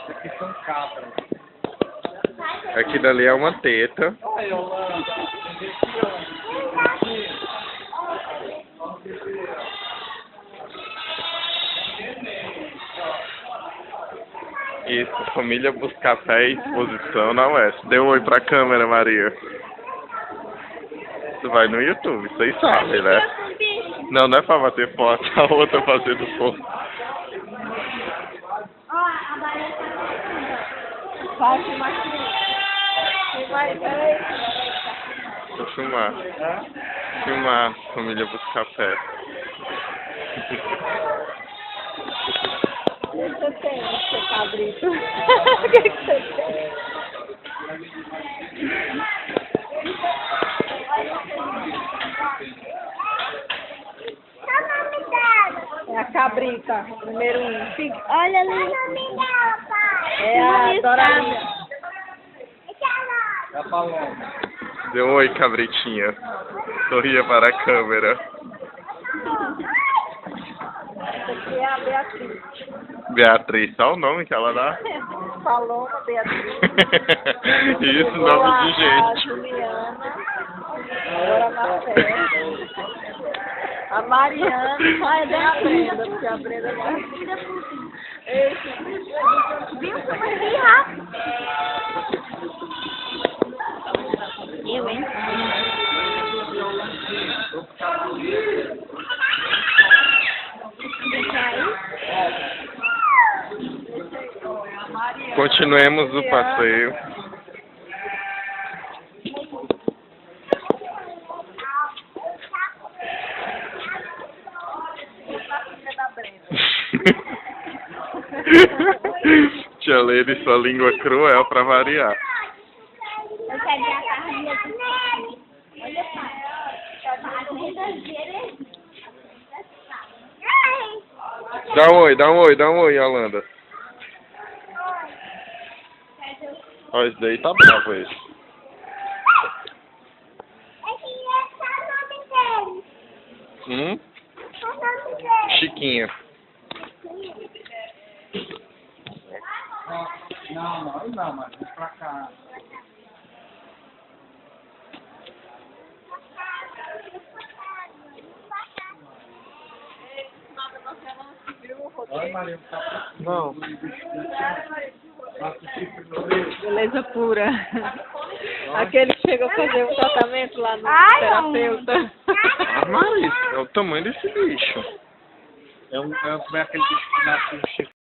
Aqui são cabras. Aquilo ali é uma teta. Olha, Yolanda. Isso, família busca café e exposição na Oeste. Dê um oi pra câmera, Maria. Isso vai no YouTube, vocês sabem, né? Não, não é pra bater foto, a outra fazendo foto. Vai filmar aqui. Vou filmar. Filmar, família busca café. O que você tem, seu cabrito? O que você tem? É a cabrita, número 1. Olha ali. É a Doralinha. É a Paloma. Dê um oi, cabritinha. Sorria para a câmera. Essa aqui é a Beatriz. Beatriz, só o nome que ela dá? Paloma, Beatriz. Isso, nome de A gente. Juliana. Agora a Marcela. A Mariana. Ai, é a Brenda, porque a Brenda não é. Viu como é bem rápido? Eu, hein? Continuemos o passeio. Tia Leire, sua língua cruel pra variar. Eu quero ver a carrinha do nele. Olha só. Dá um oi, Yolanda. Ó, esse daí tá bravo, esse. Chiquinha. Não, mas vem pra cá. Olha, Maria, Não. Beleza pura. Aquele que chegou a fazer um tratamento lá no terapeuta. Ah, Maria, é o tamanho desse bicho. é aquele bicho que nasce no